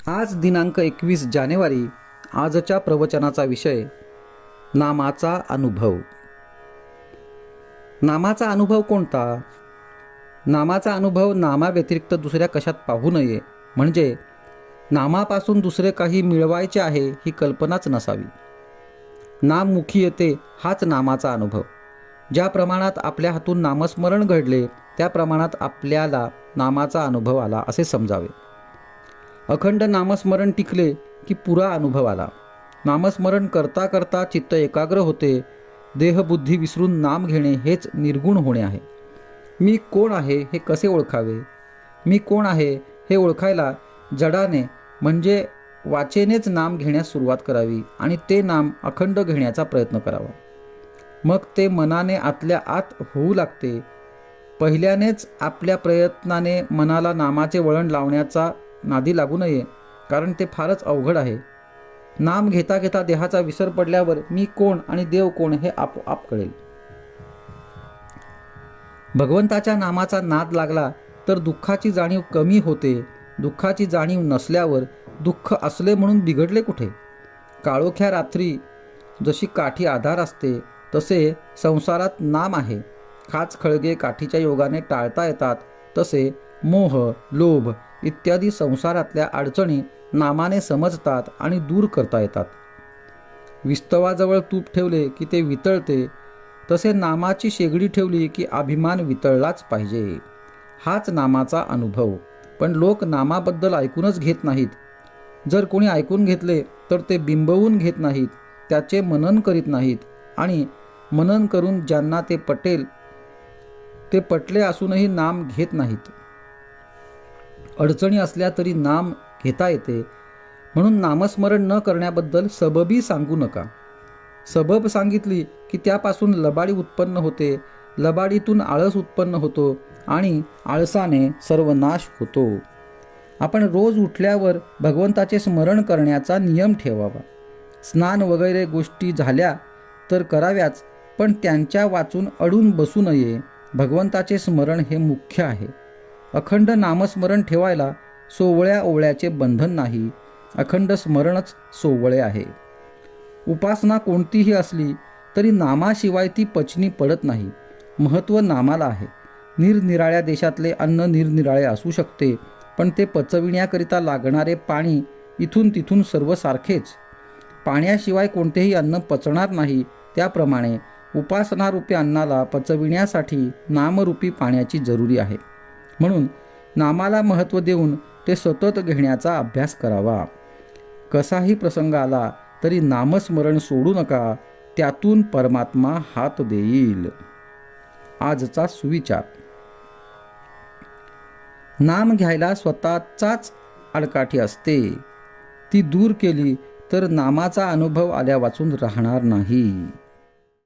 आज दिनांक 21 जानेवारी. आजच्या प्रवचनाचा विषय नामाचा अनुभव. नामाचा अनुभव कोणता? नामाचा अनुभव नामाव्यतिरिक्त दुसऱ्या कशात पाहू नये, म्हणजे नामापासून दुसरे काही मिळवायचे आहे ही कल्पनाच नसावी. नाम मुखी येते हाच नामाचा अनुभव. ज्या प्रमाणात आपल्या हातून नामस्मरण घडले त्या प्रमाणात आपल्याला नामाचा अनुभव आला असे समजावे. अखंड नामस्मरण टिकले की पुरा अनुभव आला. नामस्मरण करता करता चित्त एकाग्र होते. देहबुद्धी विसरून नाम घेणे हेच निर्गुण होणे आहे. मी कोण आहे हे कसे ओळखावे? मी कोण आहे हे ओळखायला जडाने म्हणजे वाचेनेच नाम घेण्यास सुरुवात करावी आणि ते नाम अखंड घेण्याचा प्रयत्न करावा. मग ते मनाने आतल्या आत होऊ लागते. पहिल्यानेच आपल्या प्रयत्नाने मनाला नामाचे वळण लावण्याचा नादी लागू नये, कारण ते फारच अवघड आहे. नाम घेता घेता देहाचा विसर पडल्यावर मी कोण आणि देव कोण हे आपोआप कळेल. भगवंताच्या नामाचा नाद लागला तर दुःखाची जाणीव कमी होते. दुःखाची जाणीव नसल्यावर दुःख असले म्हणून बिघडले कुठे? काळोख्या रात्री जशी काठी आधार असते तसे संसारात नाम आहे. खाच खळगे काठीच्या योगाने टाळता येतात, तसे मोह, लोभ इत्यादी संसारातल्या अडचणी नामाने समजतात आणि दूर करता येतात. विस्तवाजवळ तूप ठेवले की ते वितळते, तसे नामाची शेगडी ठेवली की अभिमान वितळलाच पाहिजे. हाच नामाचा अनुभव. पण लोक नामाबद्दल ऐकूनच घेत नाहीत. जर कोणी ऐकून घेतले तर ते बिंबवून घेत नाहीत, त्याचे मनन करीत नाहीत आणि मनन करून ज्यांना ते पटेल ते पटले असूनही नाम घेत नाहीत. अडचणी असल्या तरी नाम घेता येते, म्हणून नामस्मरण न करण्याबद्दल सबबी सांगू नका. सबब सांगितली की त्यापासून लबाडी उत्पन्न होते. लबाडीतून आळस उत्पन्न होतो आणि आळसाने सर्वनाश होतो. आपण रोज उठल्यावर भगवंताचे स्मरण करण्याचा नियम ठेवावा. स्नान वगैरे गोष्टी झाल्या तर कराव्याच, पण त्यांच्या वाचून अडून बसू नये. भगवंताचे स्मरण हे मुख्य आहे. अखंड नामस्मरण ठेवायला सोवळ्या ओवळ्याचे बंधन नाही. अखंड स्मरणच सोवळे आहे. उपासना कोणतीही असली तरी नामाशिवाय ती पचनी पडत नाही. महत्त्व नामाला आहे. निरनिराळ्या देशातले अन्न निरनिराळे असू शकते, पण ते पचविण्याकरिता लागणारे पाणी इथून तिथून सर्व सारखेच. पाण्याशिवाय कोणतेही अन्न पचणार नाही. त्याप्रमाणे उपासनारूपी अन्नाला पचविण्यासाठी नामरूपी पाण्याची जरुरी आहे. म्हणून नामाला महत्त्व देऊन ते सतत घेण्याचा अभ्यास करावा. कसाही प्रसंग आला तरी नामस्मरण सोडू नका. त्यातून परमात्मा हात देईल. आजचा सुविचार. नाम घ्यायला स्वतःचाच आडकाठी असते. ती दूर केली तर नामाचा अनुभव आल्या वाचून राहणार नाही.